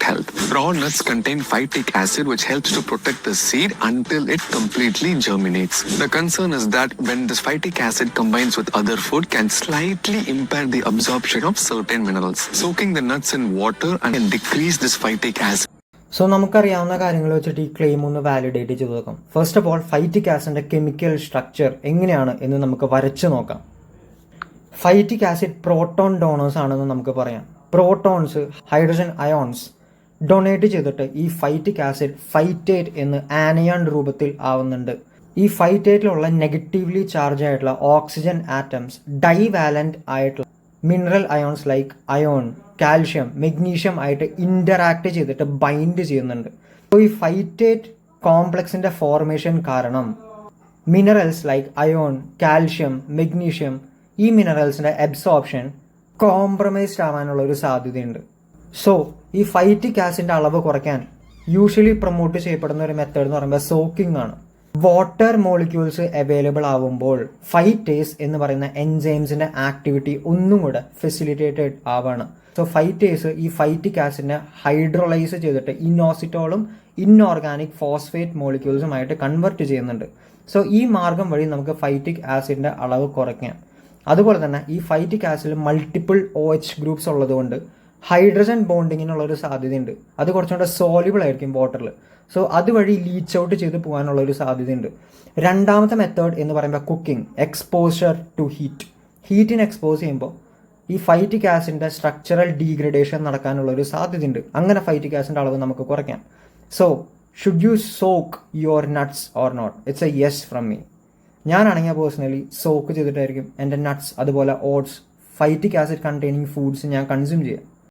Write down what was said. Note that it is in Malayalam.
gut health. Raw nuts contain phytic acid which helps to protect the seed until it completely germinates. The concern is that when this phytic acid combines with other food can slightly impair the absorption of certain minerals. Soaking the nuts in water and can decrease this phytic acid. So നമുക്കറിയാവുന്ന കാര്യങ്ങൾ വെച്ചിട്ട് ഈ ക്ലെയിം ഒന്ന് വാലിഡേറ്റ് ചെയ്ത് നോക്കാം. ഫസ്റ്റ് ഓഫ് ഓൾ ഫൈറ്റിക് ആസിഡിന്റെ കെമിക്കൽ സ്ട്രക്ചർ എങ്ങനെയാണ് എന്ന് നമുക്ക് വരച്ച് നോക്കാം. ഫൈറ്റിക് ആസിഡ് പ്രോട്ടോൺ ഡോണേഴ്സ് ആണെന്ന് നമുക്ക് പറയാം. പ്രോട്ടോൺസ് ഹൈഡ്രജൻ അയോൺസ് ഡൊണേറ്റ് ചെയ്തിട്ട് ഈ ഫൈറ്റിക് ആസിഡ് ഫൈറ്റേറ്റ് എന്ന് ആനയോൺ രൂപത്തിൽ ആവുന്നുണ്ട്. ഈ ഫൈറ്റേറ്റിലുള്ള നെഗറ്റീവ്ലി ചാർജ് ആയിട്ടുള്ള ഓക്സിജൻ ആറ്റംസ് ഡൈവാലന്റ് ആയിട്ടുള്ള mineral ions like ion, calcium, magnesium ആയിട്ട് ഇന്ററാക്ട് ചെയ്തിട്ട് ബൈൻഡ് ചെയ്യുന്നുണ്ട്. സോ ഈ ഫൈറ്റേറ്റ് കോംപ്ലക്സിന്റെ ഫോർമേഷൻ കാരണം minerals like ion, calcium, magnesium ഈ മിനറൽസിന്റെ അബ്സോർപ്ഷൻ കോംപ്രമൈസ്ഡ് ആവാനുള്ള ഒരു സാധ്യതയുണ്ട്. സോ ഈ ഫൈറ്റിക് ആസിഡിന്റെ അളവ് കുറയ്ക്കാൻ യൂഷ്വലി പ്രൊമോട്ട് ചെയ്യപ്പെടുന്ന ഒരു മെത്തേഡ് എന്ന് പറയുമ്പോൾ സോക്കിംഗ് ആണ്. വാട്ടർ മോളിക്യൂൾസ് അവൈലബിൾ ആവുമ്പോൾ ഫൈറ്റേസ് എന്ന് പറയുന്ന എൻസൈംസിന്റെ ആക്ടിവിറ്റി ഒന്നും കൂടെ ഫെസിലിറ്റേറ്റഡ് ആവാണ്. സോ ഫൈറ്റേസ് ഈ ഫൈറ്റിക് ആസിഡിനെ ഹൈഡ്രോളൈസ് ചെയ്തിട്ട് ഇനോസിറ്റോളും ഇൻഓർഗാനിക് ഫോസ്ഫേറ്റ് മോളിക്യൂൾസുമായിട്ട് കൺവെർട്ട് ചെയ്യുന്നുണ്ട്. സോ ഈ മാർഗം വഴി നമുക്ക് ഫൈറ്റിക് ആസിഡിന്റെ അളവ് കുറയ്ക്കാം. അതുപോലെ തന്നെ ഈ ഫൈറ്റിക് ആസിഡിൽ മൾട്ടിപ്പിൾ OH ഗ്രൂപ്പ്സ് ഉള്ളതുകൊണ്ട് ഹൈഡ്രജൻ ബോണ്ടിങ്ങിനുള്ള ഒരു സാധ്യതയുണ്ട്. അത് കുറച്ചുകൂടെ സോലിബിൾ ആയിരിക്കും വാട്ടറിൽ. സോ അതുവഴി ലീച്ച് ഔട്ട് ചെയ്ത് പോകാനുള്ള ഒരു സാധ്യതയുണ്ട്. രണ്ടാമത്തെ മെത്തേഡ് എന്ന് പറയുമ്പോൾ കുക്കിംഗ്, എക്സ്പോഷർ ടു ഹീറ്റ്. ഹീറ്റിന് എക്സ്പോസ് ചെയ്യുമ്പോൾ ഈ ഫൈറ്റിക് ആസിഡിന്റെ സ്ട്രക്ചറൽ ഡീഗ്രഡേഷൻ നടക്കാനുള്ള ഒരു സാധ്യതയുണ്ട്. അങ്ങനെ ഫൈറ്റിക് ആസിഡിന്റെ അളവ് നമുക്ക് കുറയ്ക്കാം. So should you soak your nuts or not? It's a yes from me. ഞാനാണെങ്കിൽ പേഴ്സണലി സോക്ക് ചെയ്തിട്ടായിരിക്കും എൻ്റെ നട്ട്സ് അതുപോലെ oats phytic acid containing foods ഞാൻ കൺസ്യൂം ചെയ്യുക.